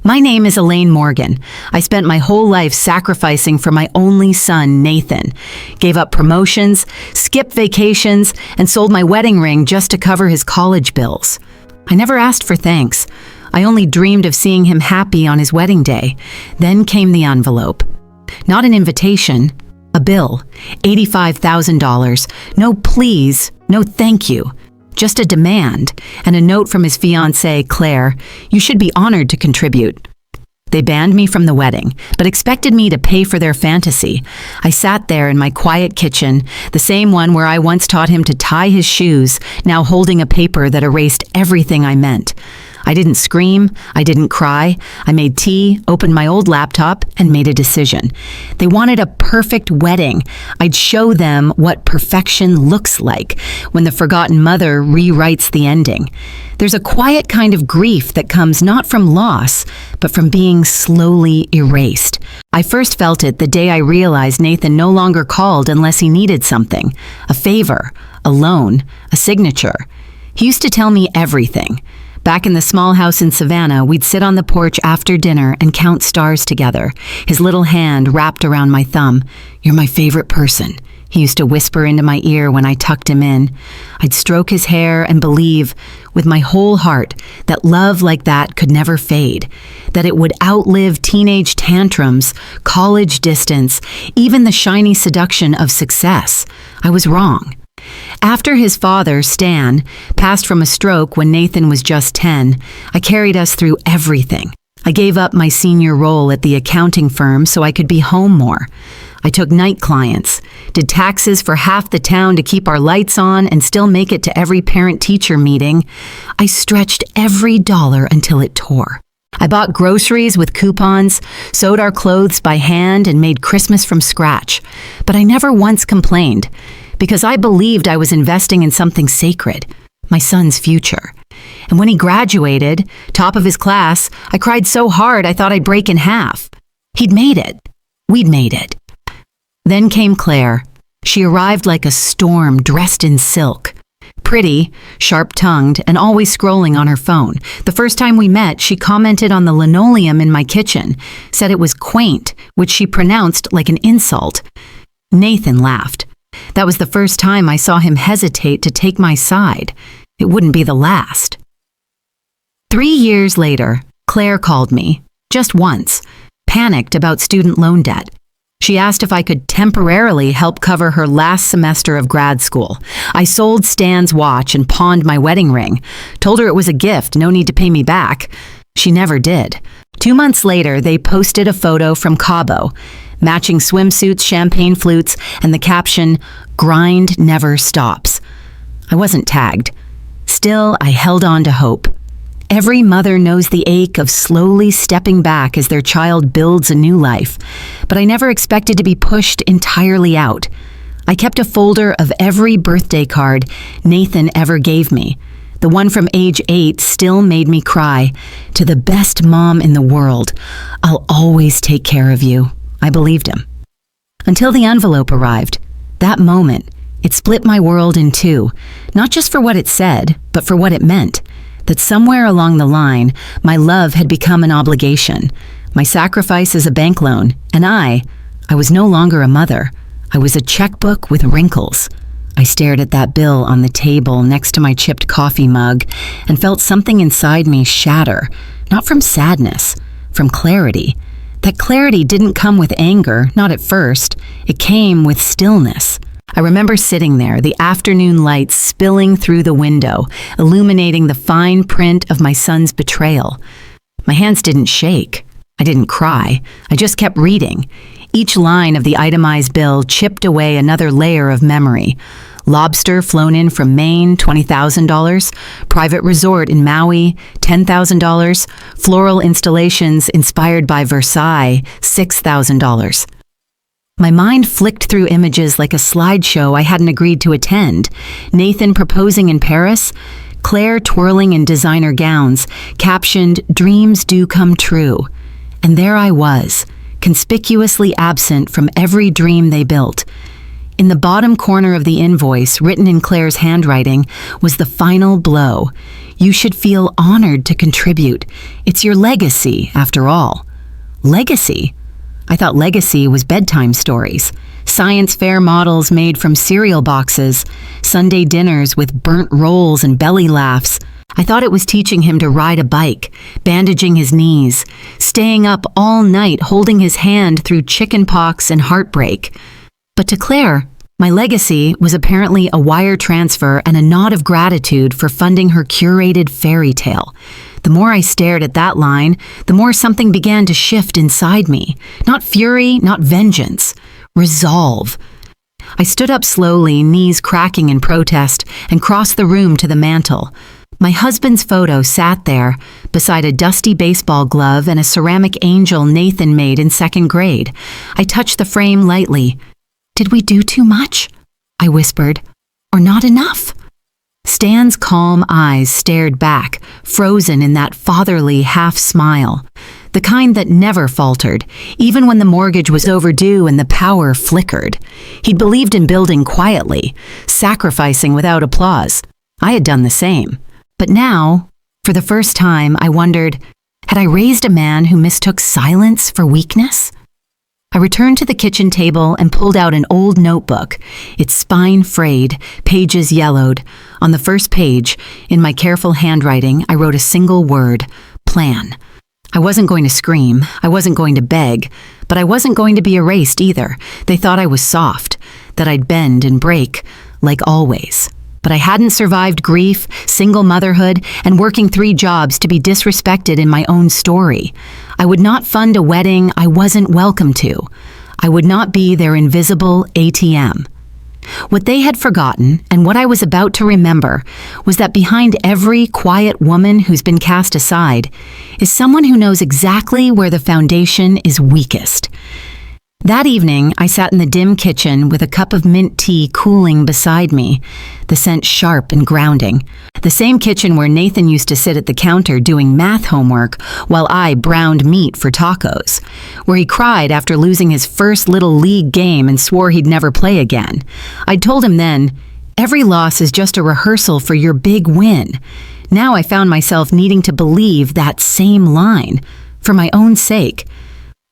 My name is Elaine Morgan. I spent my whole life sacrificing for my only son, Nathan. Gave up promotions, skipped vacations, and sold my wedding ring just to cover his college bills. I never asked for thanks. I only dreamed of seeing him happy on his wedding day. Then came the envelope. Not an invitation, a bill, $85,000. No please, no thank you. Just a demand, and a note from his fiancée, Claire. You should be honored to contribute. They banned me from the wedding, but expected me to pay for their fantasy. I sat there in my quiet kitchen, the same one where I once taught him to tie his shoes, now holding a paper that erased everything I meant. I didn't scream, I didn't cry. I made tea, opened my old laptop, and made a decision. They wanted a perfect wedding. I'd show them what perfection looks like when the forgotten mother rewrites the ending. There's a quiet kind of grief that comes not from loss, but from being slowly erased. I first felt it the day I realized Nathan no longer called unless he needed something, a favor, a loan, a signature. He used to tell me everything. Back in the small house in Savannah, we'd sit on the porch after dinner and count stars together, his little hand wrapped around my thumb. "You're my favorite person," he used to whisper into my ear when I tucked him in. I'd stroke his hair and believe, with my whole heart, that love like that could never fade, that it would outlive teenage tantrums, college distance, even the shiny seduction of success. I was wrong. After his father, Stan, passed from a stroke when Nathan was just 10, I carried us through everything. I gave up my senior role at the accounting firm so I could be home more. I took night clients, did taxes for half the town to keep our lights on and still make it to every parent-teacher meeting. I stretched every dollar until it tore. I bought groceries with coupons, sewed our clothes by hand, and made Christmas from scratch. But I never once complained, because I believed I was investing in something sacred, my son's future. And when he graduated, top of his class, I cried so hard I thought I'd break in half. He'd made it. We'd made it. Then came Claire. She arrived like a storm dressed in silk. Pretty, sharp-tongued, and always scrolling on her phone. The first time we met, she commented on the linoleum in my kitchen, said it was quaint, which she pronounced like an insult. Nathan laughed. That was the first time I saw him hesitate to take my side. It wouldn't be the last. 3 years later, Claire called me, just once, panicked about student loan debt. She asked if I could temporarily help cover her last semester of grad school. I sold Stan's watch and pawned my wedding ring. Told her it was a gift, no need to pay me back. She never did. 2 months later, they posted a photo from Cabo, matching swimsuits, champagne flutes, and the caption, "Grind never stops." I wasn't tagged. Still, I held on to hope. Every mother knows the ache of slowly stepping back as their child builds a new life, but I never expected to be pushed entirely out. I kept a folder of every birthday card Nathan ever gave me. The one from age 8 still made me cry. "To the best mom in the world, I'll always take care of you." I believed him. Until the envelope arrived. That moment, it split my world in two, not just for what it said, but for what it meant. That somewhere along the line, my love had become an obligation, my sacrifice as a bank loan, and I was no longer a mother. I was a checkbook with wrinkles. I stared at that bill on the table next to my chipped coffee mug and felt something inside me shatter, not from sadness, from clarity. That clarity didn't come with anger, not at first. It came with stillness. I remember sitting there, the afternoon light spilling through the window, illuminating the fine print of my son's betrayal. My hands didn't shake. I didn't cry. I just kept reading. Each line of the itemized bill chipped away another layer of memory. Lobster flown in from Maine, $20,000. Private resort in Maui, $10,000. Floral installations inspired by Versailles, $6,000. My mind flicked through images like a slideshow I hadn't agreed to attend. Nathan proposing in Paris, Claire twirling in designer gowns, captioned, "Dreams do come true." And there I was, conspicuously absent from every dream they built. In the bottom corner of the invoice, written in Claire's handwriting, was the final blow. You should feel honored to contribute. It's your legacy, after all. Legacy? I thought legacy was bedtime stories, science fair models made from cereal boxes, Sunday dinners with burnt rolls and belly laughs. I thought it was teaching him to ride a bike, bandaging his knees, staying up all night holding his hand through chicken pox and heartbreak. But to Claire, my legacy was apparently a wire transfer and a nod of gratitude for funding her curated fairy tale. The more I stared at that line, the more something began to shift inside me. Not fury, not vengeance. Resolve. I stood up slowly, knees cracking in protest, and crossed the room to the mantel. My husband's photo sat there, beside a dusty baseball glove and a ceramic angel Nathan made in 2nd grade. I touched the frame lightly. "Did we do too much?" I whispered. "Or not enough?" Stan's calm eyes stared back, frozen in that fatherly half-smile, the kind that never faltered, even when the mortgage was overdue and the power flickered. He'd believed in building quietly, sacrificing without applause. I had done the same. But now, for the first time, I wondered, had I raised a man who mistook silence for weakness? I returned to the kitchen table and pulled out an old notebook, its spine frayed, pages yellowed. On the first page, in my careful handwriting, I wrote a single word: plan. I wasn't going to scream, I wasn't going to beg, but I wasn't going to be erased either. They thought I was soft, that I'd bend and break, like always. But I hadn't survived grief, single motherhood, and working 3 jobs to be disrespected in my own story. I would not fund a wedding I wasn't welcome to. I would not be their invisible ATM. What they had forgotten, and what I was about to remember, was that behind every quiet woman who's been cast aside is someone who knows exactly where the foundation is weakest. That evening, I sat in the dim kitchen with a cup of mint tea cooling beside me, the scent sharp and grounding. The same kitchen where Nathan used to sit at the counter doing math homework while I browned meat for tacos, where he cried after losing his first little league game and swore he'd never play again. I'd told him then, every loss is just a rehearsal for your big win. Now I found myself needing to believe that same line, for my own sake.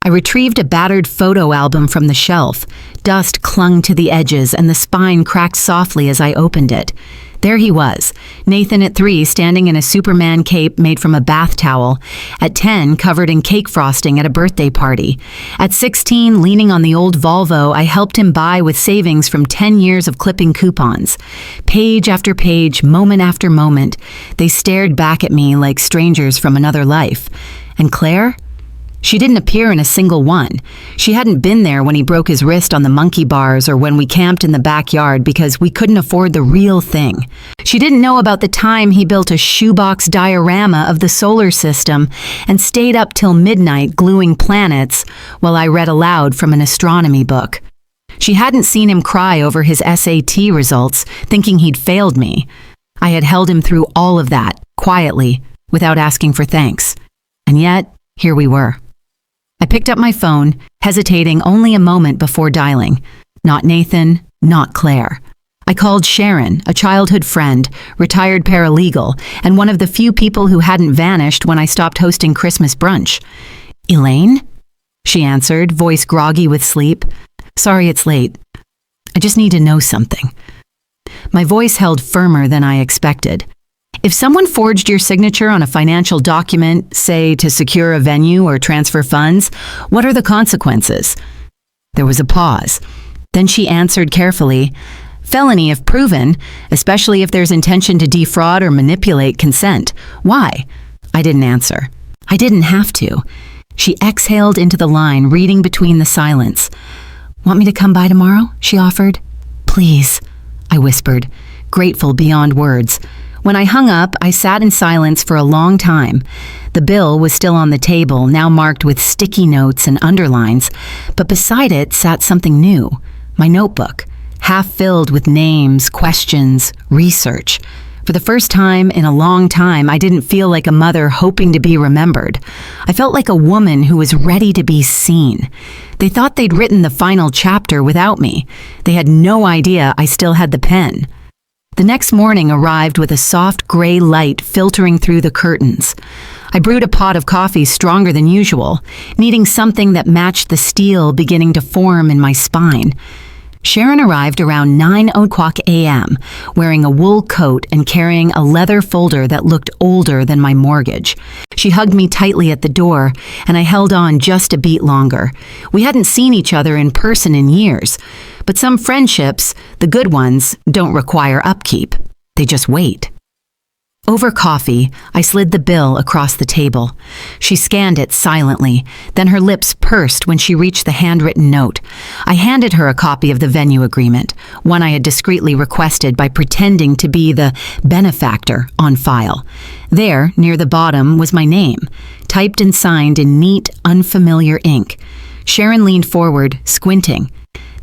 I retrieved a battered photo album from the shelf. Dust clung to the edges and the spine cracked softly as I opened it. There he was, Nathan at 3 standing in a Superman cape made from a bath towel, at 10 covered in cake frosting at a birthday party, at 16 leaning on the old Volvo I helped him buy with savings from 10 years of clipping coupons. Page after page, moment after moment, they stared back at me like strangers from another life. And Claire? She didn't appear in a single one. She hadn't been there when he broke his wrist on the monkey bars or when we camped in the backyard because we couldn't afford the real thing. She didn't know about the time he built a shoebox diorama of the solar system and stayed up till midnight gluing planets while I read aloud from an astronomy book. She hadn't seen him cry over his SAT results, thinking he'd failed me. I had held him through all of that, quietly, without asking for thanks. And yet, here we were. I picked up my phone, hesitating only a moment before dialing. Not Nathan, not Claire. I called Sharon, a childhood friend, retired paralegal, and one of the few people who hadn't vanished when I stopped hosting Christmas brunch. "Elaine?" she answered, voice groggy with sleep. "Sorry it's late. I just need to know something." My voice held firmer than I expected. If someone forged your signature on a financial document, say to secure a venue or transfer funds, what are the consequences? There was a pause. Then she answered carefully, "Felony if proven, especially if there's intention to defraud or manipulate consent. Why?" I didn't answer. I didn't have to. She exhaled into the line, reading between the silence. "Want me to come by tomorrow?" she offered. "Please," I whispered, grateful beyond words. When I hung up, I sat in silence for a long time. The bill was still on the table, now marked with sticky notes and underlines, but beside it sat something new, my notebook, half filled with names, questions, research. For the first time in a long time, I didn't feel like a mother hoping to be remembered. I felt like a woman who was ready to be seen. They thought they'd written the final chapter without me. They had no idea I still had the pen. The next morning arrived with a soft gray light filtering through the curtains. I brewed a pot of coffee stronger than usual, needing something that matched the steel beginning to form in my spine. Sharon arrived around 9:00 a.m., wearing a wool coat and carrying a leather folder that looked older than my mortgage. She hugged me tightly at the door, and I held on just a beat longer. We hadn't seen each other in person in years, but some friendships, the good ones, don't require upkeep. They just wait. Over coffee, I slid the bill across the table. She scanned it silently, then her lips pursed when she reached the handwritten note. I handed her a copy of the venue agreement, one I had discreetly requested by pretending to be the benefactor on file. There, near the bottom, was my name, typed and signed in neat, unfamiliar ink. Sharon leaned forward, squinting.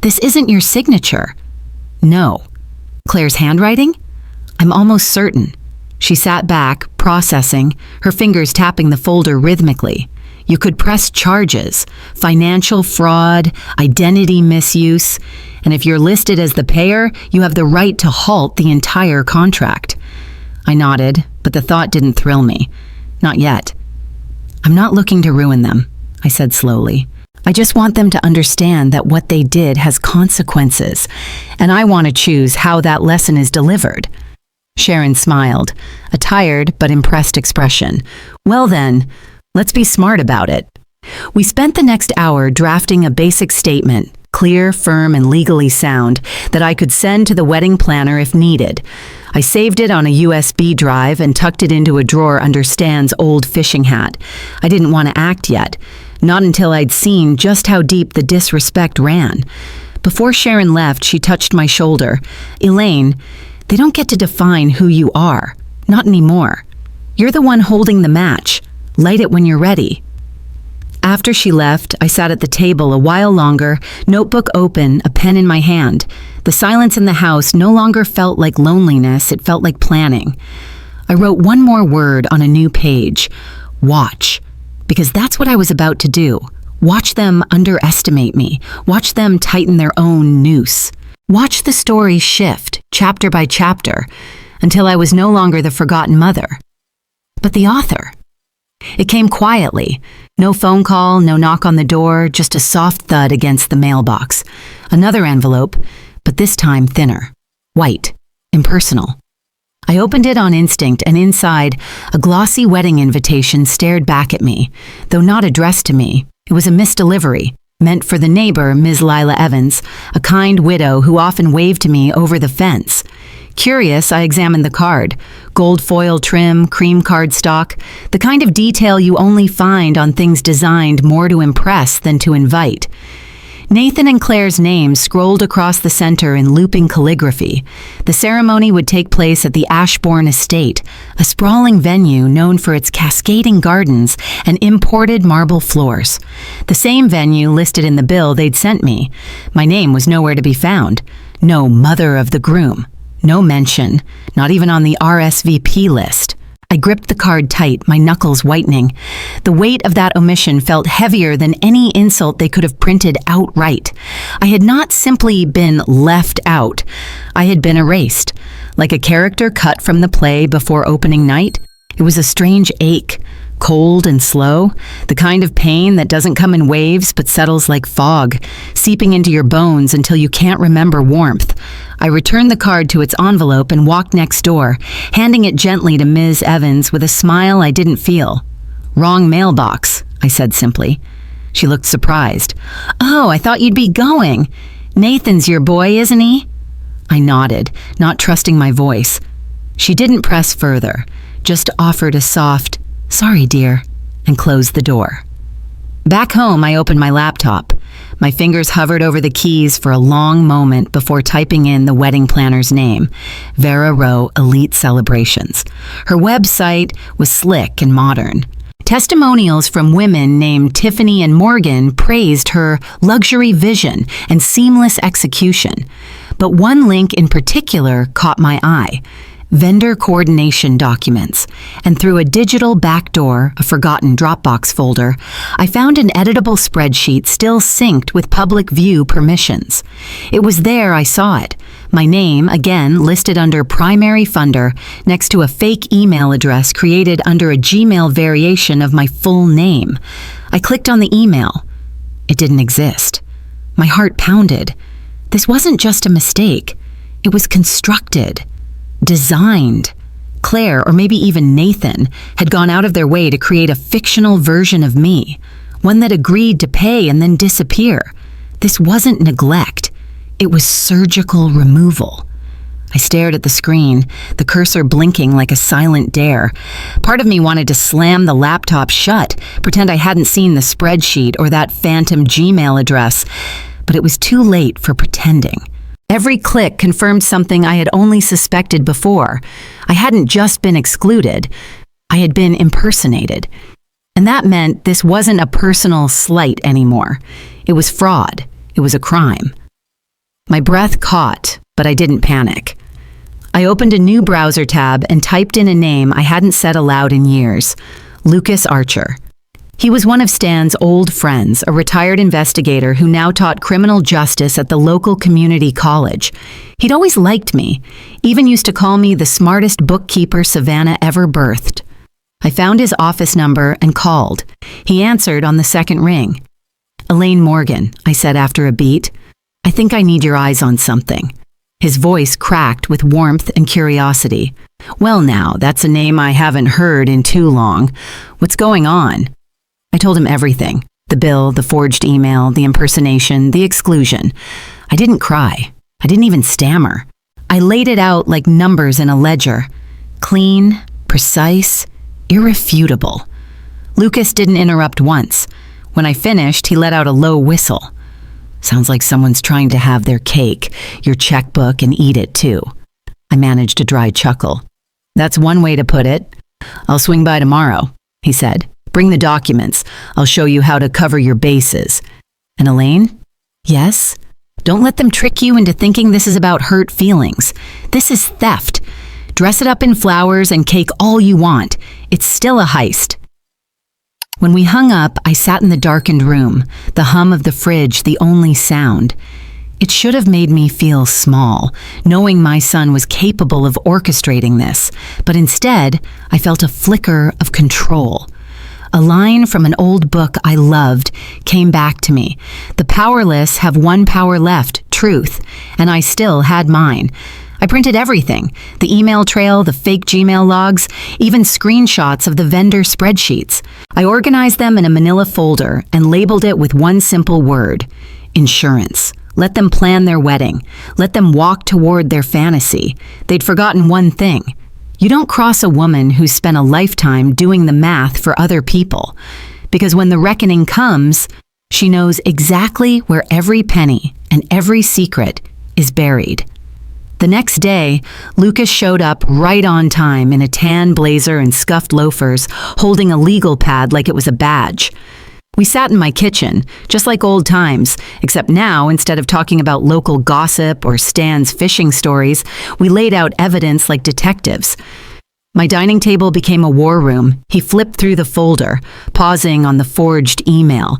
"This isn't your signature." "No." "Claire's handwriting?" "I'm almost certain." She sat back, processing, her fingers tapping the folder rhythmically. "You could press charges, financial fraud, identity misuse, and if you're listed as the payer, you have the right to halt the entire contract." I nodded, but the thought didn't thrill me. Not yet. "I'm not looking to ruin them," I said slowly. "I just want them to understand that what they did has consequences, and I want to choose how that lesson is delivered." Sharon smiled, a tired but impressed expression. "Well then, let's be smart about it." We spent the next hour drafting a basic statement, clear, firm, and legally sound, that I could send to the wedding planner if needed. I saved it on a USB drive and tucked it into a drawer under Stan's old fishing hat. I didn't want to act yet, not until I'd seen just how deep the disrespect ran. Before Sharon left, she touched my shoulder. "Elaine, they don't get to define who you are. Not anymore. You're the one holding the match. Light it when you're ready." After she left, I sat at the table a while longer, notebook open, a pen in my hand. The silence in the house no longer felt like loneliness, it felt like planning. I wrote one more word on a new page. Watch. Because that's what I was about to do. Watch them underestimate me. Watch them tighten their own noose. Watch the story shift, chapter by chapter, until I was no longer the forgotten mother. But the author? It came quietly. No phone call, no knock on the door, just a soft thud against the mailbox. Another envelope, but this time thinner. White. Impersonal. I opened it on instinct, and inside, a glossy wedding invitation stared back at me, though not addressed to me. It was a misdelivery. Meant for the neighbor, Ms. Lila Evans, a kind widow who often waved to me over the fence. Curious, I examined the card. Gold foil trim, cream cardstock, the kind of detail you only find on things designed more to impress than to invite. Nathan and Claire's names scrolled across the center in looping calligraphy. The ceremony would take place at the Ashbourne Estate, a sprawling venue known for its cascading gardens and imported marble floors. The same venue listed in the bill they'd sent me. My name was nowhere to be found. No mother of the groom. No mention, not even on the RSVP list. I gripped the card tight, my knuckles whitening. The weight of that omission felt heavier than any insult they could have printed outright. I had not simply been left out. I had been erased. Like a character cut from the play before opening night, it was a strange ache, cold and slow, the kind of pain that doesn't come in waves but settles like fog, seeping into your bones until you can't remember warmth. I returned the card to its envelope and walked next door, handing it gently to Ms. Evans with a smile I didn't feel. "Wrong mailbox," I said simply. She looked surprised. "Oh, I thought you'd be going. Nathan's your boy, isn't he?" I nodded, not trusting my voice. She didn't press further, just offered a soft, "Sorry, dear," and closed the door. Back home, I opened my laptop. My fingers hovered over the keys for a long moment before typing in the wedding planner's name, Vera Rowe Elite Celebrations. Her website was slick and modern. Testimonials from women named Tiffany and Morgan praised her luxury vision and seamless execution. But one link in particular caught my eye. Vendor coordination documents, and through a digital backdoor, a forgotten Dropbox folder, I found an editable spreadsheet still synced with public view permissions. It was there I saw it, My name, again, listed under primary funder next to a fake email address created under a Gmail variation of my full name. I clicked on the email. It didn't exist. My heart pounded. This wasn't just a mistake. It was constructed, designed. Claire, or maybe even Nathan, had gone out of their way to create a fictional version of me, one that agreed to pay and then disappear. This wasn't neglect. It was surgical removal. I stared at the screen, the cursor blinking like a silent dare. Part of me wanted to slam the laptop shut, pretend I hadn't seen the spreadsheet or that phantom Gmail address, but it was too late for pretending. Every click confirmed something I had only suspected before. I hadn't just been excluded, I had been impersonated. And that meant this wasn't a personal slight anymore. It was fraud. It was a crime. My breath caught, but I didn't panic. I opened a new browser tab and typed in a name I hadn't said aloud in years, Lucas Archer. He was one of Stan's old friends, a retired investigator who now taught criminal justice at the local community college. He'd always liked me, even used to call me the smartest bookkeeper Savannah ever birthed. I found his office number and called. He answered on the second ring. "Elaine Morgan," I said after a beat. "I think I need your eyes on something." His voice cracked with warmth and curiosity. "Well now, that's a name I haven't heard in too long. What's going on?" I told him everything. The bill, the forged email, the impersonation, the exclusion. I didn't cry. I didn't even stammer. I laid it out like numbers in a ledger. Clean, precise, irrefutable. Lucas didn't interrupt once. When I finished, he let out a low whistle. "Sounds like someone's trying to have their cake, your checkbook, and eat it too." I managed a dry chuckle. "That's one way to put it. I'll swing by tomorrow," he said. "Bring the documents. I'll show you how to cover your bases." "And Elaine?" "Yes?" "Don't let them trick you into thinking this is about hurt feelings. This is theft. Dress it up in flowers and cake all you want. It's still a heist." When we hung up, I sat in the darkened room, the hum of the fridge the only sound. It should have made me feel small, knowing my son was capable of orchestrating this, but instead, I felt a flicker of control. A line from an old book I loved came back to me. The powerless have one power left, truth, and I still had mine. I printed everything, the email trail, the fake Gmail logs, even screenshots of the vendor spreadsheets. I organized them in a manila folder and labeled it with one simple word: insurance. Let them plan their wedding. Let them walk toward their fantasy. They'd forgotten one thing. You don't cross a woman who's spent a lifetime doing the math for other people, because when the reckoning comes, she knows exactly where every penny and every secret is buried. The next day, Lucas showed up right on time in a tan blazer and scuffed loafers, holding a legal pad like it was a badge. We sat in my kitchen, just like old times, except now, instead of talking about local gossip or Stan's fishing stories, we laid out evidence like detectives. My dining table became a war room. He flipped through the folder, pausing on the forged email.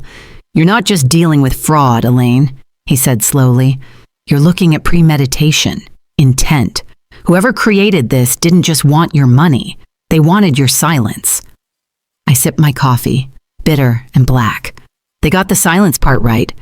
"You're not just dealing with fraud, Elaine," he said slowly. "You're looking at premeditation, intent. Whoever created this didn't just want your money. They wanted your silence." I sipped my coffee, bitter and black. They got the silence part right.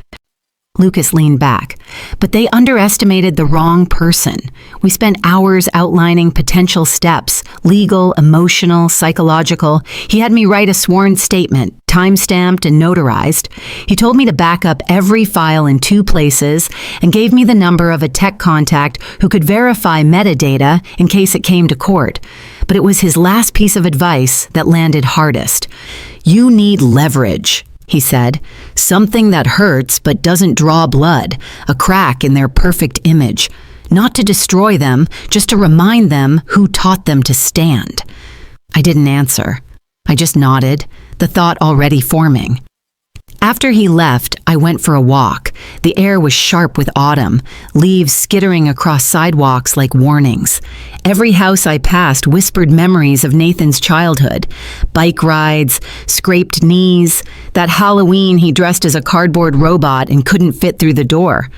Lucas leaned back, but they underestimated the wrong person. We spent hours outlining potential steps, legal, emotional, psychological. He had me write a sworn statement, time-stamped and notarized. He told me to back up every file in 2 places and gave me the number of a tech contact who could verify metadata in case it came to court. But it was his last piece of advice that landed hardest. "You need leverage," he said. "Something that hurts but doesn't draw blood, a crack in their perfect image. Not to destroy them, just to remind them who taught them to stand." I didn't answer. I just nodded, the thought already forming. After he left, I went for a walk. The air was sharp with autumn, leaves skittering across sidewalks like warnings. Every house I passed whispered memories of Nathan's childhood. Bike rides, scraped knees, that Halloween he dressed as a cardboard robot and couldn't fit through the door.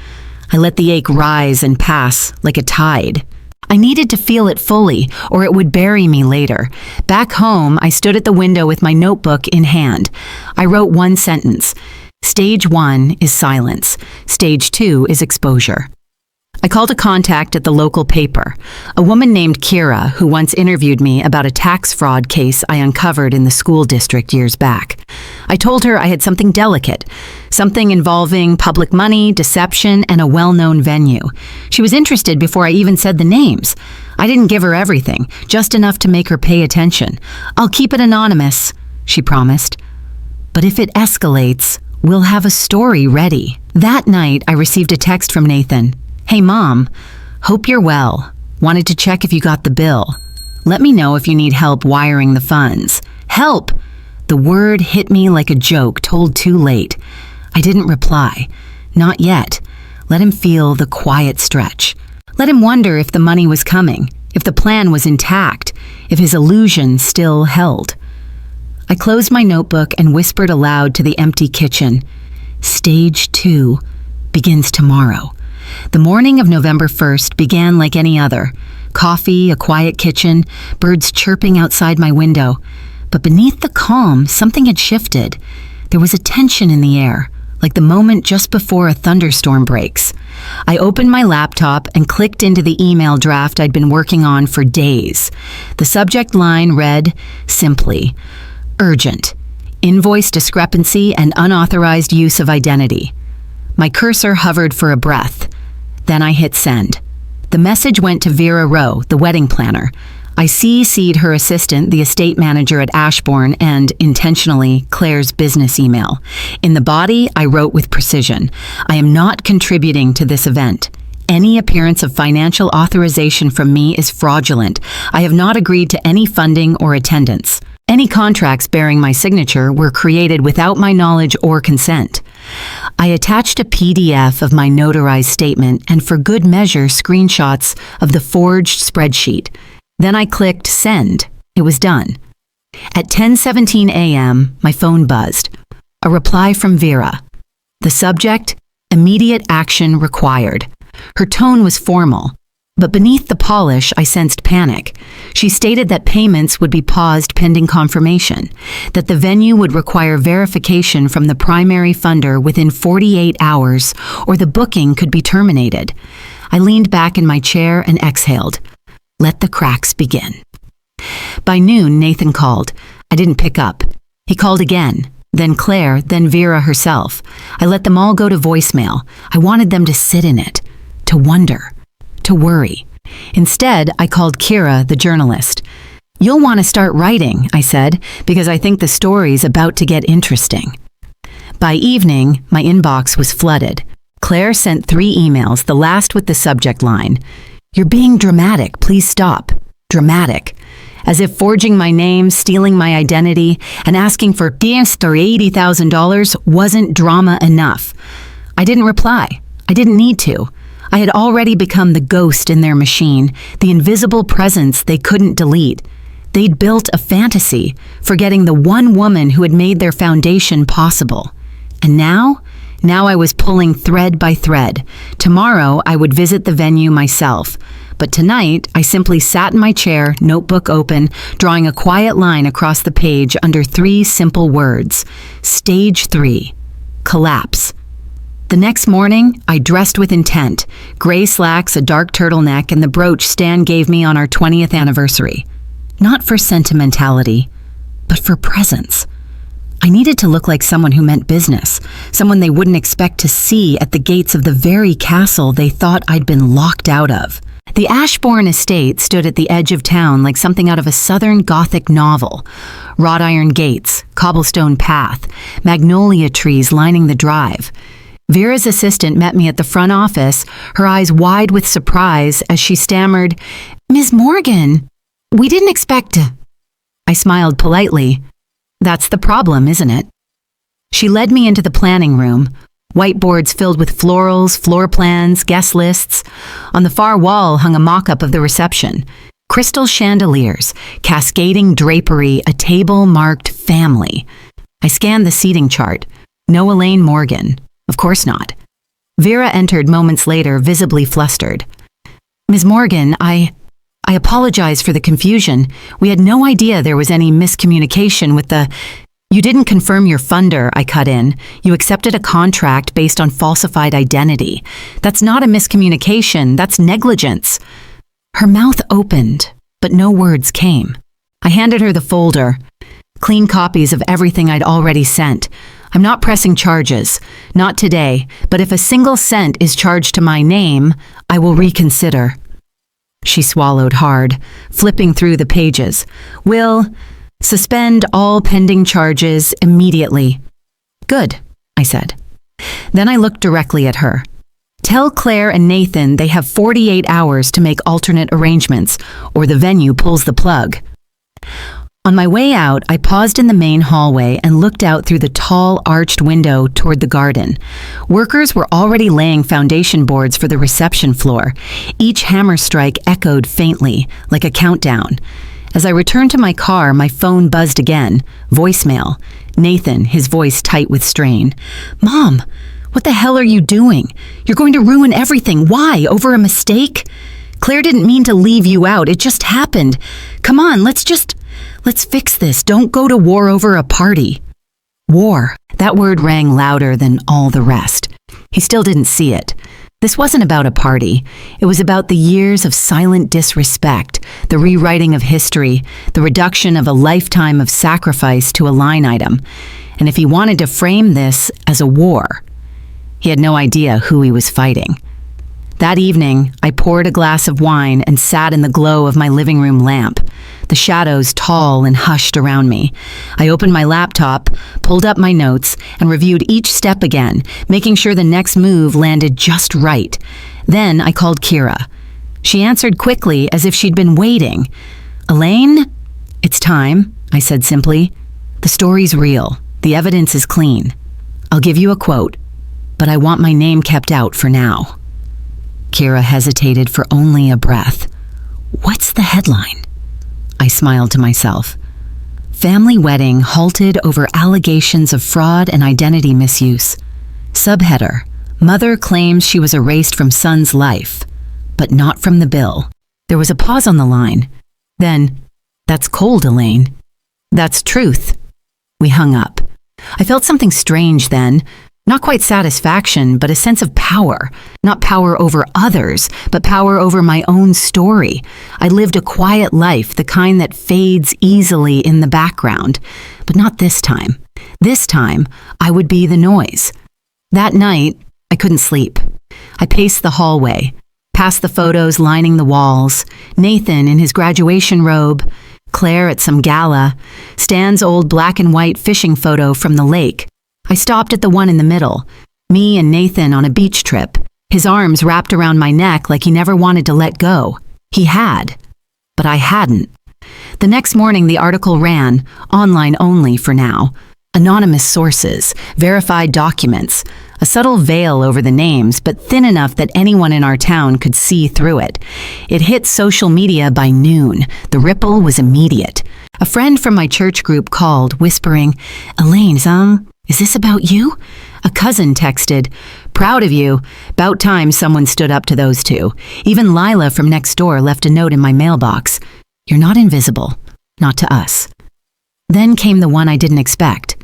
I let the ache rise and pass like a tide. I needed to feel it fully, or it would bury me later. Back home, I stood at the window with my notebook in hand. I wrote one sentence. Stage 1 is silence. Stage 2 is exposure. I called a contact at the local paper, a woman named Kira, who once interviewed me about a tax fraud case I uncovered in the school district years back. I told her I had something delicate, something involving public money, deception, and a well-known venue. She was interested before I even said the names. I didn't give her everything, just enough to make her pay attention. I'll keep it anonymous, she promised. But if it escalates, we'll have a story ready. That night, I received a text from Nathan. Hey, Mom. Hope you're well. Wanted to check if you got the bill. Let me know if you need help wiring the funds. Help! The word hit me like a joke told too late. I didn't reply. Not yet. Let him feel the quiet stretch. Let him wonder if the money was coming, if the plan was intact, if his illusion still held. I closed my notebook and whispered aloud to the empty kitchen. Stage 2 begins tomorrow. The morning of November 1st began like any other. Coffee, a quiet kitchen, birds chirping outside my window. But beneath the calm, something had shifted. There was a tension in the air, like the moment just before a thunderstorm breaks. I opened my laptop and clicked into the email draft I'd been working on for days. The subject line read, simply, urgent, invoice discrepancy and unauthorized use of identity. My cursor hovered for a breath. Then I hit send. The message went to Vera Rowe, the wedding planner. I CC'd her assistant, the estate manager at Ashbourne, and, intentionally, Claire's business email. In the body, I wrote with precision, I am not contributing to this event. Any appearance of financial authorization from me is fraudulent. I have not agreed to any funding or attendance. Any contracts bearing my signature were created without my knowledge or consent. I attached a PDF of my notarized statement and, for good measure, screenshots of the forged spreadsheet. Then I clicked send. It was done. At 10:17 a.m., my phone buzzed. A reply from Vera. The subject, immediate action required. Her tone was formal, but beneath the polish, I sensed panic. She stated that payments would be paused pending confirmation, that the venue would require verification from the primary funder within 48 hours, or the booking could be terminated. I leaned back in my chair and exhaled. Let the cracks begin. By noon, Nathan called. I didn't pick up. He called again, then Claire, then Vera herself. I let them all go to voicemail. I wanted them to sit in it, to wonder, to worry. Instead, I called Kira, the journalist. You'll want to start writing, I said, because I think the story's about to get interesting. By evening, my inbox was flooded. Claire sent 3 emails, the last with the subject line, You're being dramatic, please stop. Dramatic. As if forging my name, stealing my identity, and asking for $80,000 wasn't drama enough. I didn't reply. I didn't need to. I had already become the ghost in their machine, the invisible presence they couldn't delete. They'd built a fantasy, forgetting the one woman who had made their foundation possible. And now I was pulling thread by thread. Tomorrow, I would visit the venue myself. But tonight, I simply sat in my chair, notebook open, drawing a quiet line across the page under 3 simple words. Stage 3. Collapse. The next morning, I dressed with intent. Gray slacks, a dark turtleneck, and the brooch Stan gave me on our 20th anniversary. Not for sentimentality, but for presence. I needed to look like someone who meant business, someone they wouldn't expect to see at the gates of the very castle they thought I'd been locked out of. The Ashbourne estate stood at the edge of town like something out of a Southern Gothic novel. Wrought iron gates, cobblestone path, magnolia trees lining the drive. Vera's assistant met me at the front office, her eyes wide with surprise as she stammered, "Ms. Morgan, we didn't expect to." I smiled politely. That's the problem, isn't it? She led me into the planning room. Whiteboards filled with florals, floor plans, guest lists. On the far wall hung a mock-up of the reception. Crystal chandeliers, cascading drapery, a table marked family. I scanned the seating chart. No Elaine Morgan. Of course not. Vera entered moments later, visibly flustered. "Ms. Morgan, I apologize for the confusion. We had no idea there was any miscommunication with the—" "You didn't confirm your funder," I cut in. "You accepted a contract based on falsified identity. That's not a miscommunication, that's negligence." Her mouth opened, but no words came. I handed her the folder. Clean copies of everything I'd already sent. "I'm not pressing charges. Not today, but if a single cent is charged to my name, I will reconsider." She swallowed hard, flipping through the pages. "Will suspend all pending charges immediately." "Good," I said. Then I looked directly at her. "Tell Claire and Nathan they have 48 hours to make alternate arrangements, or the venue pulls the plug." On my way out, I paused in the main hallway and looked out through the tall, arched window toward the garden. Workers were already laying foundation boards for the reception floor. Each hammer strike echoed faintly, like a countdown. As I returned to my car, my phone buzzed again. Voicemail. Nathan, his voice tight with strain. "Mom, what the hell are you doing? You're going to ruin everything. Why? Over a mistake? Claire didn't mean to leave you out. It just happened. Come on, let's fix this. Don't go to war over a party." War. That word rang louder than all the rest. He still didn't see it. This wasn't about a party. It was about the years of silent disrespect, the rewriting of history, the reduction of a lifetime of sacrifice to a line item. And if he wanted to frame this as a war, he had no idea who he was fighting. That evening, I poured a glass of wine and sat in the glow of my living room lamp, the shadows tall and hushed around me. I opened my laptop, pulled up my notes, and reviewed each step again, making sure the next move landed just right. Then I called Kira. She answered quickly, as if she'd been waiting. "Elaine? It's time," I said simply. "The story's real. The evidence is clean. I'll give you a quote, but I want my name kept out for now." Kira hesitated for only a breath. "What's the headline?" I smiled to myself. "Family wedding halted over allegations of fraud and identity misuse." Subheader: Mother claims she was erased from son's life, but not from the bill. There was a pause on the line. Then, "That's cold, Elaine." "That's truth." We hung up. I felt something strange then. Not quite satisfaction, but a sense of power. Not power over others, but power over my own story. I lived a quiet life, the kind that fades easily in the background. But not this time. This time, I would be the noise. That night, I couldn't sleep. I paced the hallway, past the photos lining the walls, Nathan in his graduation robe, Claire at some gala, Stan's old black and white fishing photo from the lake. I stopped at the one in the middle, me and Nathan on a beach trip, his arms wrapped around my neck like he never wanted to let go. He had, but I hadn't. The next morning the article ran, online only for now. Anonymous sources, verified documents, a subtle veil over the names, but thin enough that anyone in our town could see through it. It hit social media by noon. The ripple was immediate. A friend from my church group called, whispering, "Elaine, is this about you?" A cousin texted, "Proud of you. 'Bout time someone stood up to those two." Even Lila from next door left a note in my mailbox. "You're not invisible. Not to us." Then came the one I didn't expect.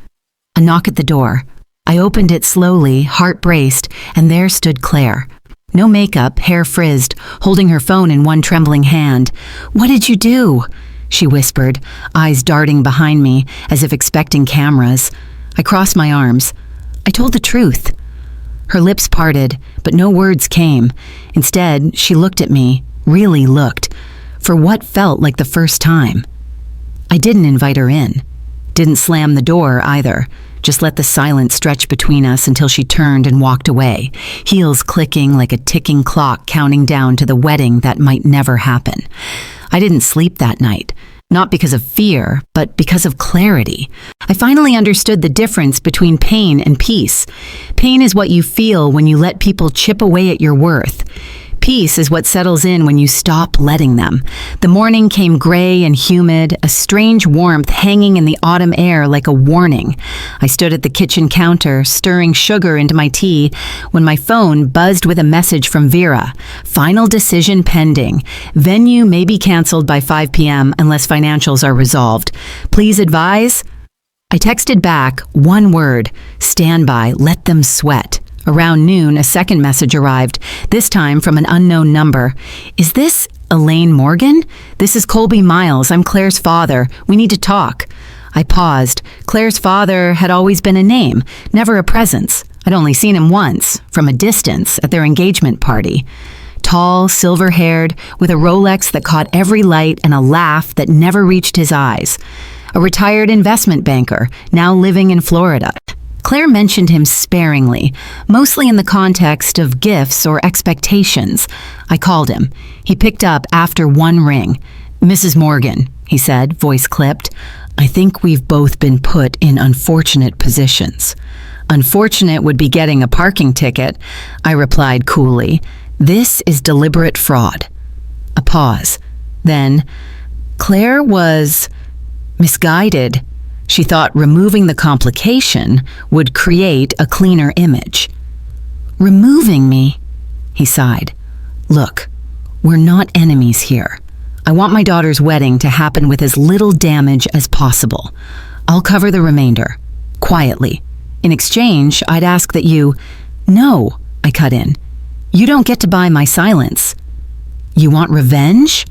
A knock at the door. I opened it slowly, heart braced, and there stood Claire. No makeup, hair frizzed, holding her phone in one trembling hand. "What did you do?" she whispered, eyes darting behind me, as if expecting cameras. I crossed my arms. "I told the truth." Her lips parted, but no words came. Instead, she looked at me, really looked, for what felt like the first time. I didn't invite her in. Didn't slam the door either. Just let the silence stretch between us until she turned and walked away, heels clicking like a ticking clock counting down to the wedding that might never happen. I didn't sleep that night. Not because of fear, but because of clarity. I finally understood the difference between pain and peace. Pain is what you feel when you let people chip away at your worth. Peace is what settles in when you stop letting them. The morning came gray and humid, a strange warmth hanging in the autumn air like a warning. I stood at the kitchen counter, stirring sugar into my tea, when my phone buzzed with a message from Vera. Final decision pending. Venue may be canceled by 5 p.m. unless financials are resolved. Please advise. I texted back, one word, stand by, let them sweat. Around noon, a second message arrived, this time from an unknown number. Is this Elaine Morgan? This is Colby Miles. I'm Claire's father. We need to talk. I paused. Claire's father had always been a name, never a presence. I'd only seen him once, from a distance, at their engagement party. Tall, silver-haired, with a Rolex that caught every light and a laugh that never reached his eyes. A retired investment banker, now living in Florida. Claire mentioned him sparingly, mostly in the context of gifts or expectations. I called him. He picked up after one ring. Mrs. Morgan, he said, voice clipped. I think we've both been put in unfortunate positions. Unfortunate would be getting a parking ticket, I replied coolly. This is deliberate fraud. A pause. Then, Claire was misguided. She thought removing the complication would create a cleaner image. Removing me? He sighed. Look, we're not enemies here. I want my daughter's wedding to happen with as little damage as possible. I'll cover the remainder, quietly. In exchange, I'd ask that you... No, I cut in. You don't get to buy my silence. You want revenge?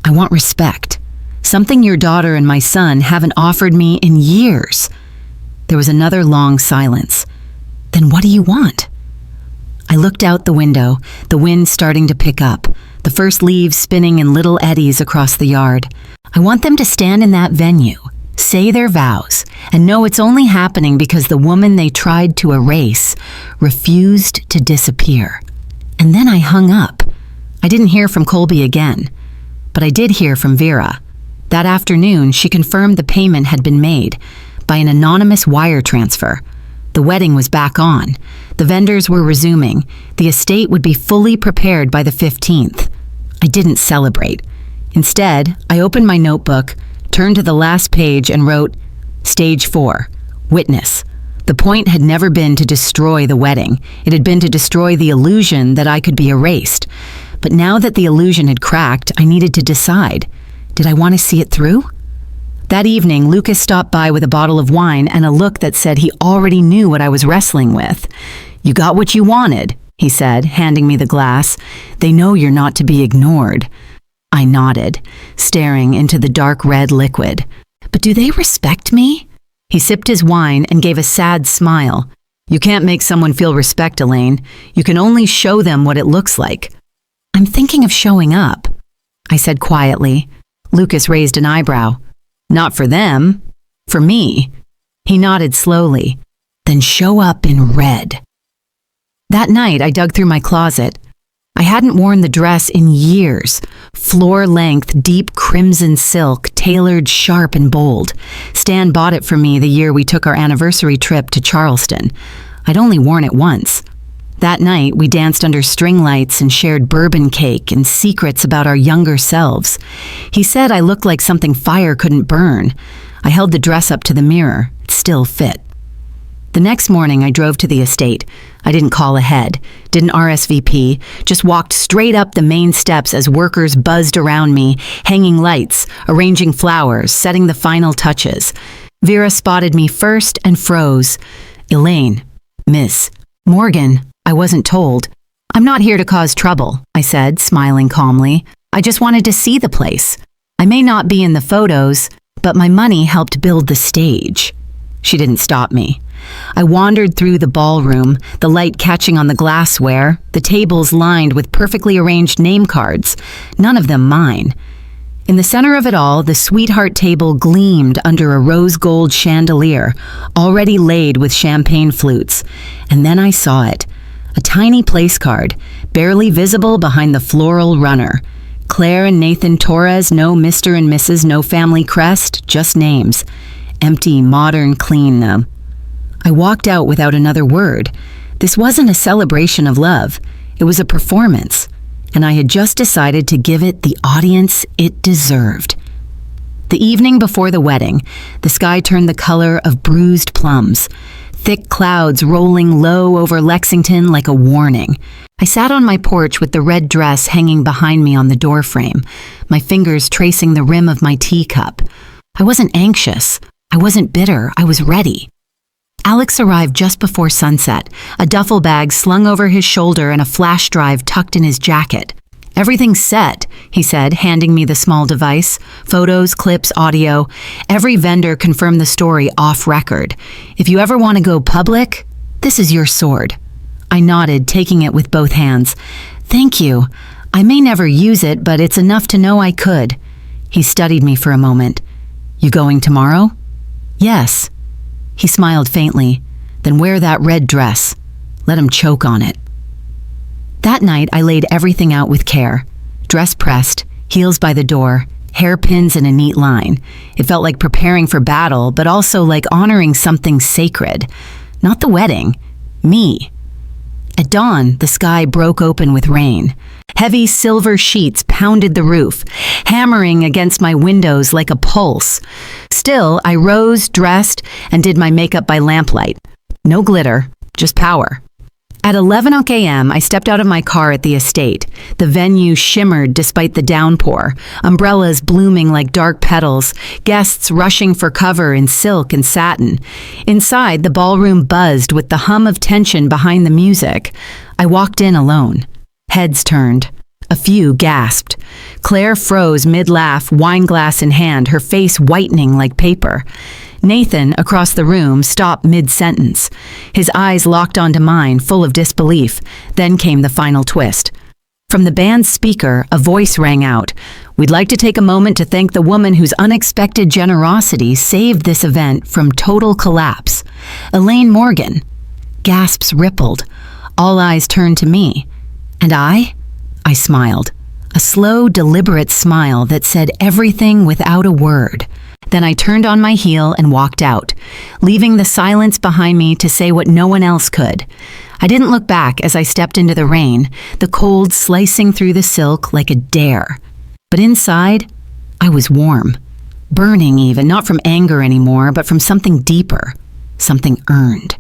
I want respect. Something your daughter and my son haven't offered me in years. There was another long silence. Then what do you want? I looked out the window, the wind starting to pick up, the first leaves spinning in little eddies across the yard. I want them to stand in that venue, say their vows, and know it's only happening because the woman they tried to erase refused to disappear. And then I hung up. I didn't hear from Colby again, but I did hear from Vera. That afternoon, she confirmed the payment had been made by an anonymous wire transfer. The wedding was back on. The vendors were resuming. The estate would be fully prepared by the 15th. I didn't celebrate. Instead, I opened my notebook, turned to the last page and wrote, Stage 4, Witness. The point had never been to destroy the wedding. It had been to destroy the illusion that I could be erased. But now that the illusion had cracked, I needed to decide. Did I want to see it through? That evening, Lucas stopped by with a bottle of wine and a look that said he already knew what I was wrestling with. You got what you wanted, he said, handing me the glass. They know you're not to be ignored. I nodded, staring into the dark red liquid. But do they respect me? He sipped his wine and gave a sad smile. You can't make someone feel respect, Elaine. You can only show them what it looks like. I'm thinking of showing up, I said quietly. Lucas raised an eyebrow. Not for them. For me. He nodded slowly. Then show up in red. That night, I dug through my closet. I hadn't worn the dress in years. Floor-length, deep crimson silk, tailored sharp and bold. Stan bought it for me the year we took our anniversary trip to Charleston. I'd only worn it once. That night, we danced under string lights and shared bourbon cake and secrets about our younger selves. He said I looked like something fire couldn't burn. I held the dress up to the mirror. It still fit. The next morning, I drove to the estate. I didn't call ahead, didn't RSVP, just walked straight up the main steps as workers buzzed around me, hanging lights, arranging flowers, setting the final touches. Vera spotted me first and froze. Elaine, Miss Morgan, I wasn't told. I'm not here to cause trouble, I said, smiling calmly. I just wanted to see the place. I may not be in the photos, but my money helped build the stage. She didn't stop me. I wandered through the ballroom, the light catching on the glassware, the tables lined with perfectly arranged name cards, none of them mine. In the center of it all, the sweetheart table gleamed under a rose gold chandelier, already laid with champagne flutes. And then I saw it. A tiny place card, barely visible behind the floral runner. Claire and Nathan Torres, no Mr. and Mrs., no family crest, just names. Empty, modern, clean though. I walked out without another word. This wasn't a celebration of love. It was a performance. and I had just decided to give it the audience it deserved. The evening before the wedding, the sky turned the color of bruised plums, thick clouds rolling low over Lexington like a warning. I sat on my porch with the red dress hanging behind me on the doorframe, my fingers tracing the rim of my teacup. I wasn't anxious. I wasn't bitter. I was ready. Alex arrived just before sunset, a duffel bag slung over his shoulder and a flash drive tucked in his jacket. "Everything's set," he said, handing me the small device. Photos, clips, audio. Every vendor confirmed the story off record. "If you ever want to go public, this is your sword." I nodded, taking it with both hands. "Thank you. I may never use it, but it's enough to know I could." He studied me for a moment. "You going tomorrow?" "Yes." He smiled faintly. "Then wear that red dress. Let him choke on it." That night, I laid everything out with care. Dress pressed, heels by the door, hairpins in a neat line. It felt like preparing for battle, but also like honoring something sacred. Not the wedding, me. At dawn, the sky broke open with rain. Heavy silver sheets pounded the roof, hammering against my windows like a pulse. Still, I rose, dressed, and did my makeup by lamplight. No glitter, just power. At 11 a.m., I stepped out of my car at the estate. The venue shimmered despite the downpour, umbrellas blooming like dark petals, guests rushing for cover in silk and satin. Inside, the ballroom buzzed with the hum of tension behind the music. I walked in alone. Heads turned. A few gasped. Claire froze mid-laugh, wineglass in hand, her face whitening like paper. Nathan, across the room, stopped mid-sentence. His eyes locked onto mine, full of disbelief. Then came the final twist. From the band's speaker, a voice rang out. "We'd like to take a moment to thank the woman whose unexpected generosity saved this event from total collapse. Elaine Morgan." Gasps rippled. All eyes turned to me. "And I?" I smiled. A slow, deliberate smile that said everything without a word. Then I turned on my heel and walked out, leaving the silence behind me to say what no one else could. I didn't look back as I stepped into the rain, the cold slicing through the silk like a dare. But inside, I was warm. Burning even, not from anger anymore, but from something deeper, something earned.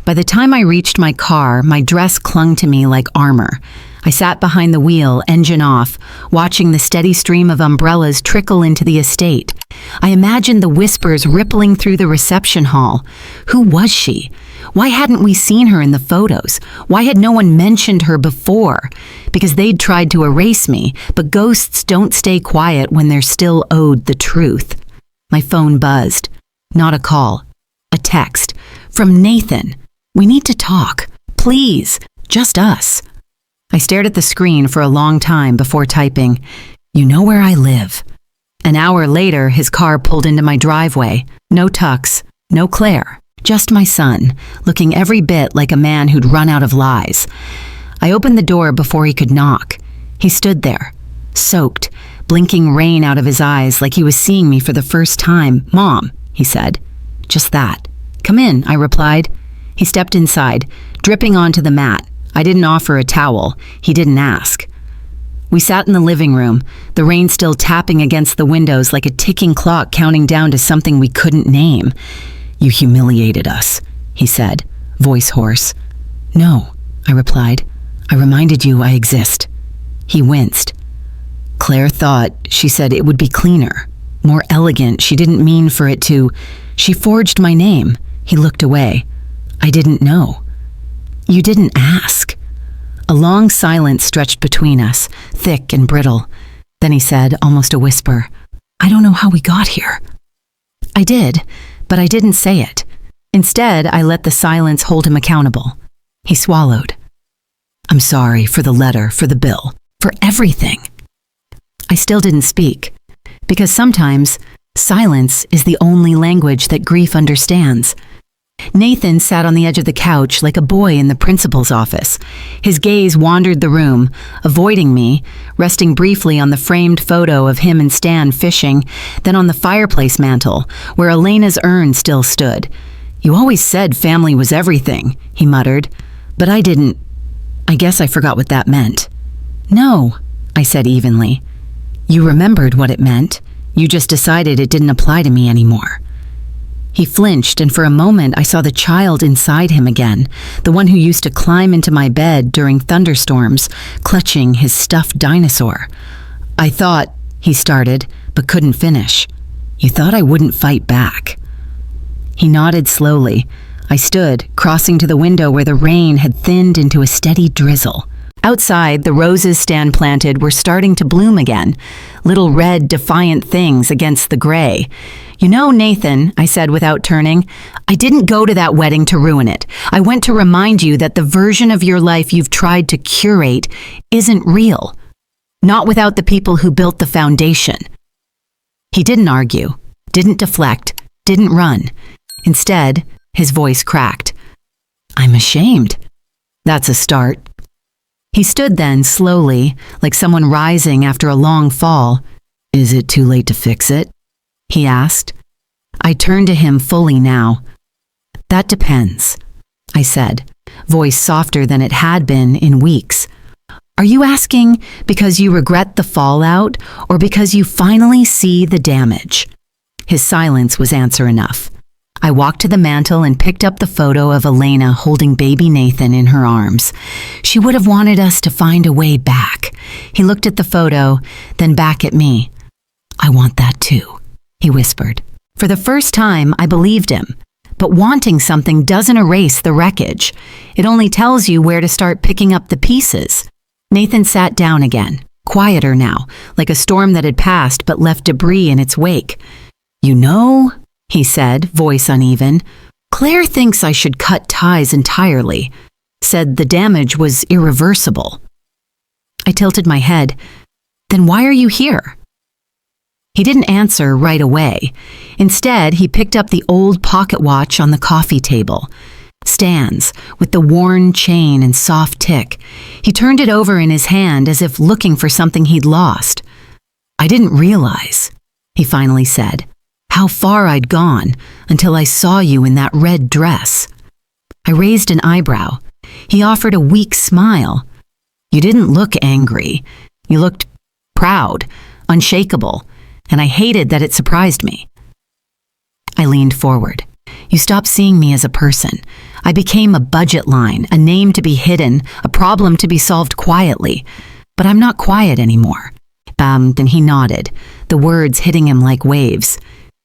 By the time I reached my car, my dress clung to me like armor. I sat behind the wheel, engine off, watching the steady stream of umbrellas trickle into the estate. I imagined the whispers rippling through the reception hall. Who was she? Why hadn't we seen her in the photos? Why had no one mentioned her before? Because they'd tried to erase me, but ghosts don't stay quiet when they're still owed the truth. My phone buzzed. Not a call. A text. From Nathan. "We need to talk. Please. Just us." I stared at the screen for a long time before typing, "You know where I live." An hour later, his car pulled into my driveway. No tux, no Claire, just my son, looking every bit like a man who'd run out of lies. I opened the door before he could knock. He stood there, soaked, blinking rain out of his eyes like he was seeing me for the first time. "Mom," he said. Just that. "Come in," I replied. He stepped inside, dripping onto the mat. I didn't offer a towel. He didn't ask. We sat in the living room, the rain still tapping against the windows like a ticking clock counting down to something we couldn't name. "You humiliated us," he said, voice hoarse. "No," I replied. "I reminded you I exist." He winced. "Claire thought," she said, "it would be cleaner, more elegant. She didn't mean for it to. She forged my name." He looked away. "I didn't know." "You didn't ask." A long silence stretched between us, thick and brittle. Then he said, almost a whisper, "I don't know how we got here." I did, but I didn't say it. Instead, I let the silence hold him accountable. He swallowed. "I'm sorry for the letter, for the bill, for everything." I still didn't speak, because sometimes silence is the only language that grief understands. Nathan sat on the edge of the couch like a boy in the principal's office. His gaze wandered the room, avoiding me, resting briefly on the framed photo of him and Stan fishing, then on the fireplace mantel, where Elena's urn still stood. "You always said family was everything," he muttered. "But I didn't. I guess I forgot what that meant." No, I said evenly. You remembered what it meant. You just decided it didn't apply to me anymore. He flinched, and for a moment I saw the child inside him again, the one who used to climb into my bed during thunderstorms, clutching his stuffed dinosaur. I thought, he started, but couldn't finish. You thought I wouldn't fight back. He nodded slowly. I stood, crossing to the window where the rain had thinned into a steady drizzle. Outside, the roses Stan planted were starting to bloom again, little red, defiant things against the gray. You know, Nathan, I said without turning, I didn't go to that wedding to ruin it. I went to remind you that the version of your life you've tried to curate isn't real. Not without the people who built the foundation. He didn't argue, didn't deflect, didn't run. Instead, his voice cracked. I'm ashamed. That's a start. He stood then, slowly, like someone rising after a long fall. Is it too late to fix it? He asked. I turned to him fully now. That depends, I said, voice softer than it had been in weeks. Are you asking because you regret the fallout, or because you finally see the damage? His silence was answer enough. I walked to the mantel and picked up the photo of Elena holding baby Nathan in her arms. She would have wanted us to find a way back. He looked at the photo, then back at me. I want that too, he whispered. For the first time, I believed him. But wanting something doesn't erase the wreckage. It only tells you where to start picking up the pieces. Nathan sat down again, quieter now, like a storm that had passed but left debris in its wake. You know, he said, voice uneven, Claire thinks I should cut ties entirely. Said the damage was irreversible. I tilted my head. Then why are you here? He didn't answer right away. Instead, he picked up the old pocket watch on the coffee table. Stan's, with the worn chain and soft tick. He turned it over in his hand as if looking for something he'd lost. I didn't realize, he finally said, how far I'd gone until I saw you in that red dress. I raised an eyebrow. He offered a weak smile. You didn't look angry. You looked proud, unshakable, and I hated that it surprised me. I leaned forward. You stopped seeing me as a person. I became a budget line, a name to be hidden, a problem to be solved quietly. But I'm not quiet anymore. Then he nodded, the words hitting him like waves.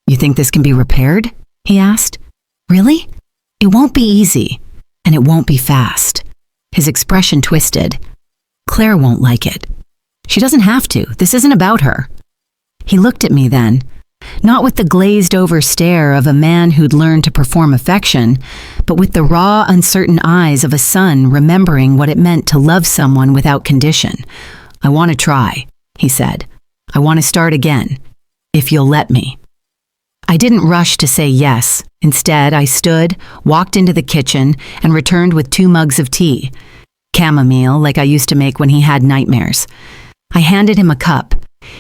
You think this can be repaired? He asked. Really? It won't be easy, and it won't be fast. His expression twisted. Claire won't like it. She doesn't have to. This isn't about her. He looked at me then, not with the glazed-over stare of a man who'd learned to perform affection, but with the raw, uncertain eyes of a son remembering what it meant to love someone without condition. I want to try, he said. I want to start again, if you'll let me. I didn't rush to say yes. Instead, I stood, walked into the kitchen, and returned with 2 mugs of tea. Chamomile, like I used to make when he had nightmares. I handed him a cup.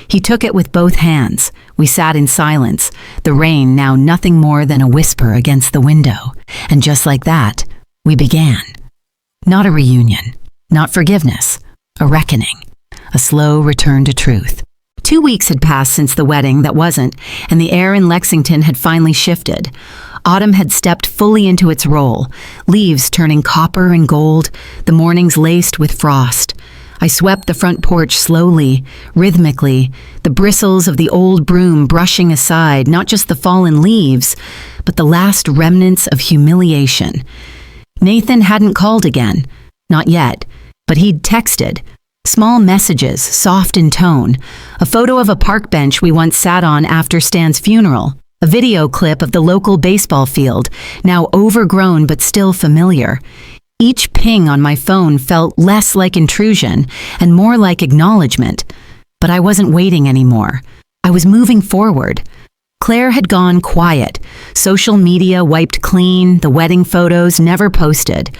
He took it with both hands. We sat in silence, the rain now nothing more than a whisper against the window. And just like that, we began. Not a reunion, not forgiveness, a reckoning, a slow return to truth. 2 weeks had passed since the wedding that wasn't, and the air in Lexington had finally shifted. Autumn had stepped fully into its role, leaves turning copper and gold, the mornings laced with frost. I swept the front porch slowly, rhythmically, the bristles of the old broom brushing aside not just the fallen leaves, but the last remnants of humiliation. Nathan hadn't called again, not yet, but he'd texted. Small messages, soft in tone, a photo of a park bench we once sat on after Stan's funeral, a video clip of the local baseball field, now overgrown but still familiar. Each ping on my phone felt less like intrusion and more like acknowledgement. But I wasn't waiting anymore. I was moving forward. Claire had gone quiet. Social media wiped clean, the wedding photos never posted.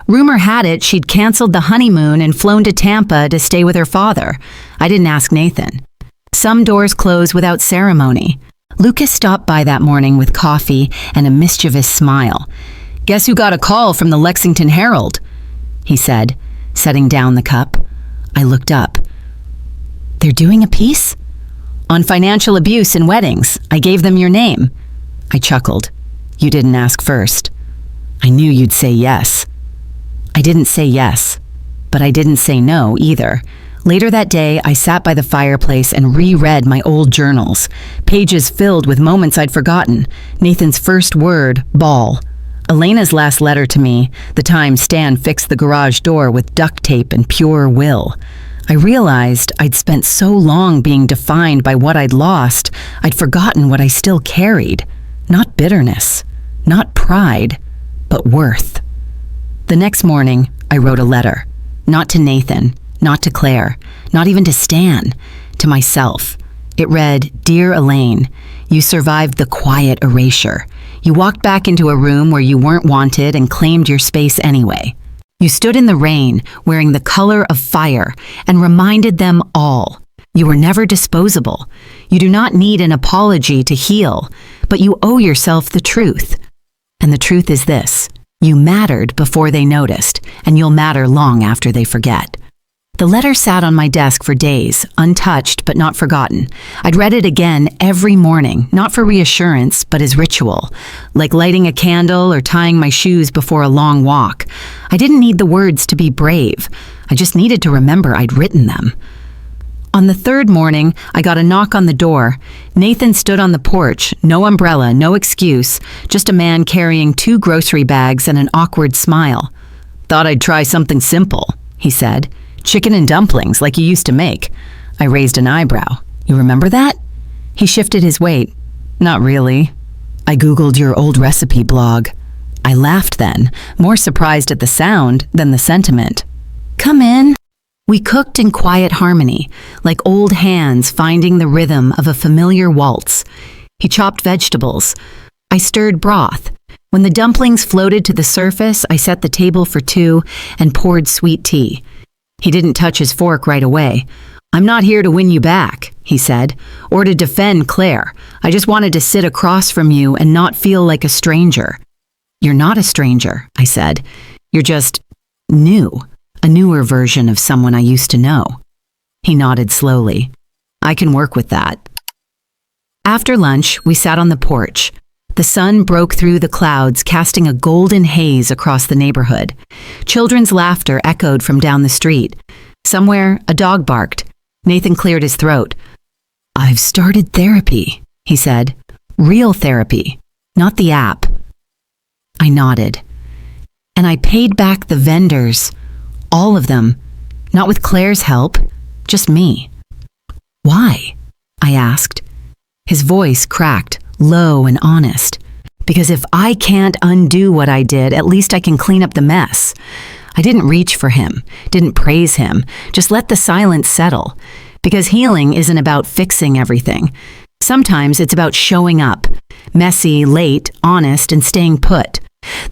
Rumor had it she'd canceled the honeymoon and flown to Tampa to stay with her father. I didn't ask Nathan. Some doors close without ceremony. Lucas stopped by that morning with coffee and a mischievous smile. Guess who got a call from the Lexington Herald? He said, setting down the cup. I looked up. They're doing a piece? On financial abuse in weddings. I gave them your name. I chuckled. You didn't ask first. I knew you'd say yes. I didn't say yes, but I didn't say no either. Later that day, I sat by the fireplace and reread my old journals, pages filled with moments I'd forgotten. Nathan's first word, ball. Elena's last letter to me, the time Stan fixed the garage door with duct tape and pure will. I realized I'd spent so long being defined by what I'd lost, I'd forgotten what I still carried. Not bitterness, not pride, but worth. The next morning, I wrote a letter. Not to Nathan, not to Claire, not even to Stan, to myself. It read, Dear Elaine, you survived the quiet erasure. You walked back into a room where you weren't wanted and claimed your space anyway. You stood in the rain, wearing the color of fire, and reminded them all. You were never disposable. You do not need an apology to heal, but you owe yourself the truth. And the truth is this. You mattered before they noticed, and you'll matter long after they forget. The letter sat on my desk for days, untouched but not forgotten. I'd read it again every morning, not for reassurance, but as ritual, like lighting a candle or tying my shoes before a long walk. I didn't need the words to be brave. I just needed to remember I'd written them. On the third morning, I got a knock on the door. Nathan stood on the porch, no umbrella, no excuse, just a man carrying 2 grocery bags and an awkward smile. Thought I'd try something simple, he said. Chicken and dumplings, like you used to make. I raised an eyebrow. You remember that? He shifted his weight. Not really. I Googled your old recipe blog. I laughed then, more surprised at the sound than the sentiment. Come in. We cooked in quiet harmony, like old hands finding the rhythm of a familiar waltz. He chopped vegetables. I stirred broth. When the dumplings floated to the surface, I set the table for 2 and poured sweet tea. He didn't touch his fork right away. I'm not here to win you back, he said, or to defend Claire. I just wanted to sit across from you and not feel like a stranger. You're not a stranger, I said. You're just new, a newer version of someone I used to know. He nodded slowly. I can work with that. After lunch, we sat on the porch. The sun broke through the clouds, casting a golden haze across the neighborhood. Children's laughter echoed from down the street. Somewhere, a dog barked. Nathan cleared his throat. I've started therapy, he said. Real therapy, not the app. I nodded. And I paid back the vendors. All of them. Not with Claire's help, just me. Why? I asked. His voice cracked. Low and honest. Because if I can't undo what I did, at least I can clean up the mess. I didn't reach for him, didn't praise him, just let the silence settle. Because healing isn't about fixing everything. Sometimes it's about showing up. Messy, late, honest, and staying put.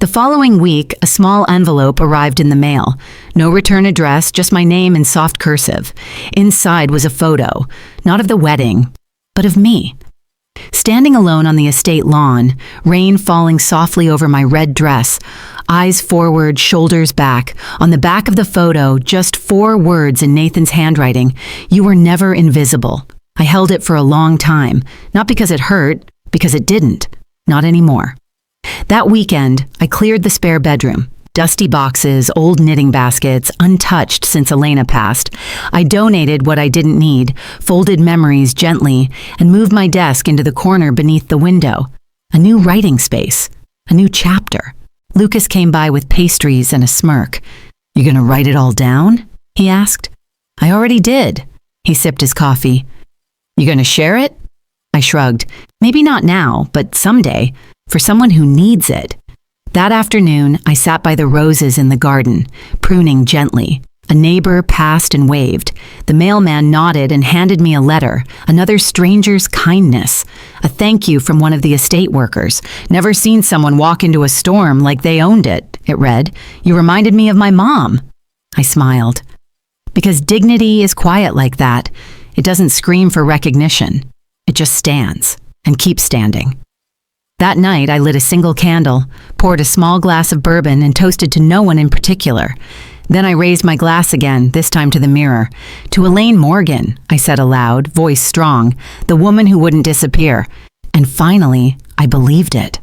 The following week, a small envelope arrived in the mail. No return address, just my name in soft cursive. Inside was a photo, not of the wedding, but of me. Standing alone on the estate lawn, rain falling softly over my red dress, eyes forward, shoulders back. On the back of the photo, just 4 words in Nathan's handwriting, you were never invisible. I held it for a long time, not because it hurt, because it didn't. Not anymore. That weekend, I cleared the spare bedroom. Dusty boxes, old knitting baskets, untouched since Elena passed. I donated what I didn't need, folded memories gently, and moved my desk into the corner beneath the window. A new writing space. A new chapter. Lucas came by with pastries and a smirk. You gonna write it all down? He asked. I already did. He sipped his coffee. You gonna share it? I shrugged. Maybe not now, but someday. For someone who needs it. That afternoon, I sat by the roses in the garden, pruning gently. A neighbor passed and waved. The mailman nodded and handed me a letter, another stranger's kindness. A thank you from one of the estate workers. Never seen someone walk into a storm like they owned it, it read. You reminded me of my mom. I smiled. Because dignity is quiet like that. It doesn't scream for recognition. It just stands and keeps standing. That night, I lit a single candle, poured a small glass of bourbon, and toasted to no one in particular. Then I raised my glass again, this time to the mirror. To Elaine Morgan, I said aloud, voice strong, the woman who wouldn't disappear. And finally, I believed it.